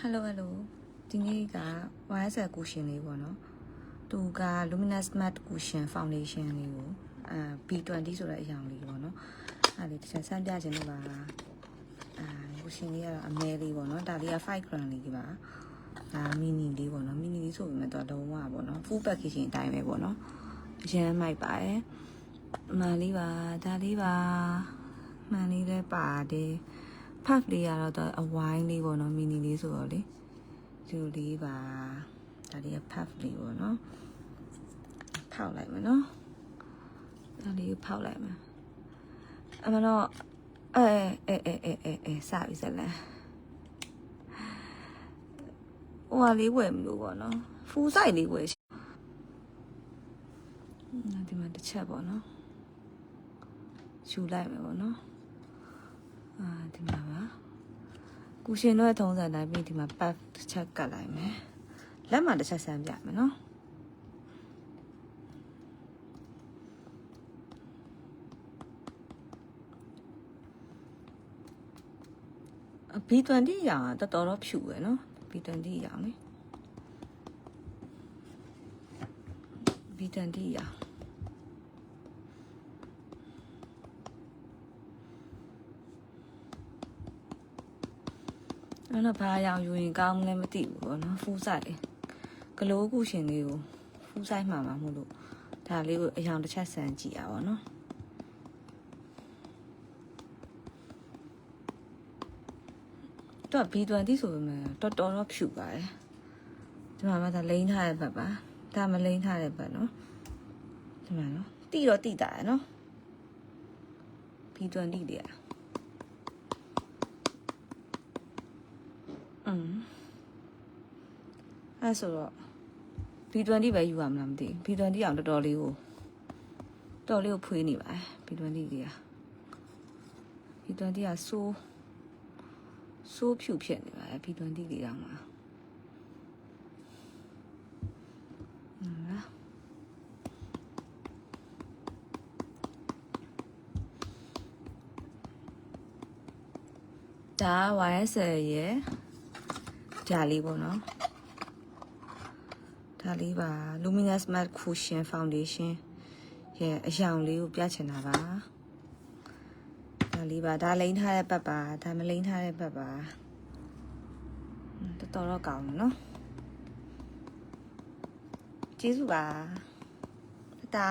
Hello ဒီနေ့က YSL cushion လေးပေါ့နော်သူက Luminous Matte Cushion Foundation လေးကိုB20 ဆိုတဲ့အရောင်လေးပေါ့နော်အဲ့ဒီတစ်ချက်ဆန်းပြခြင်းလို့ပါcushion လေးကတော့အမဲလေးပေါ့နော်ဒါလေးက5 gram လေးပါမီနီလေးပေါ့နော်မီနီလေးဆိုပေမဲ့တော့လုံးဝပေါ့နော် full packaging အတိုင်းပဲပေါ့နော်အရင်မိုက်ပါတယ်အမှန်လေးပါဒါလေးပါမှန်လေးလည်းပါတယ်puff လေးကတော့အဝိုင်းလေးပေါ့နော်မီနီလေးဆိုတော့လေဒီလေးပါဒါလေးက puff လေးပေါ့နော်ဖောက်လိုက်မယ်နော်ဒါလေးကိုဖောက်လိုက်မယ်အမှန်တော့စပြီစလဲဟိုဟာလေးဝယ်မလို့ပေါ့နော် full size လေးဝယ်ဒီမှာတစ်ချက်ပေါ့နော်ယူလိုက်မယ်ပေါ့နော်ဒီမှာပါကူရှင်တော့ထုံးစံတိုင်းပြီးဒီမှာပတ်တစ်ချက်ကတ်လိုက်မယ်လက်မှာတစ်ချက်ဆန်းပြမယ်နော်B20 ရောင်တော်တော်ဖြူပဲနော် B20 ရောင်လေ B20 ရောင်အဲ့တော့ဘာရောင်ယူရင်ကောင်းမလဲမသိဘူးပေါ့နော် full size ဂလိုးကူရှင်လေးကို full size မှာမဟုတ်လို့ဒါလေးကိုအရောင်တစ်ချက်ဆန်းကြည့်ရပါဘောနော်တော့ B20 ဆိုပေမဲ့တော်တော်ဖြူပါတယ်ဒီမှာမှဒါလိမ့်ထားတဲ့ဘက်ပါဒါမလိမ့်ထားတဲ့ဘက်နော်ဒီမှာနော်တိတော့တိတာရယ်နော် B20 လေးอ่ะအဲ့ဆိုတော့ B20 ပဲယူရမလားမသိဘူး B20 အောင်တော်တော်လေးကိုဖွေးနေပါတယ် B20 လေးက B20 ကဆိုးဖြူဖြစ်နေပါတယ် B20 လေးတောင်မှာဒါ YSL ရဲ့ဒါလေးပေါ့နော်ဒါလေးပါ Luminous Matte Cushion Foundation ရဲ့အရောင်လေးကိုပြချင်တာပါဒါလေးပါဒါလိမ့်ထားတဲ့ဘက်ပါဒါမလိမ့်ထားတဲ့ဘက်ပါတော်တော်ကောင်းတယ်နော်ကျေးဇူးပါတာ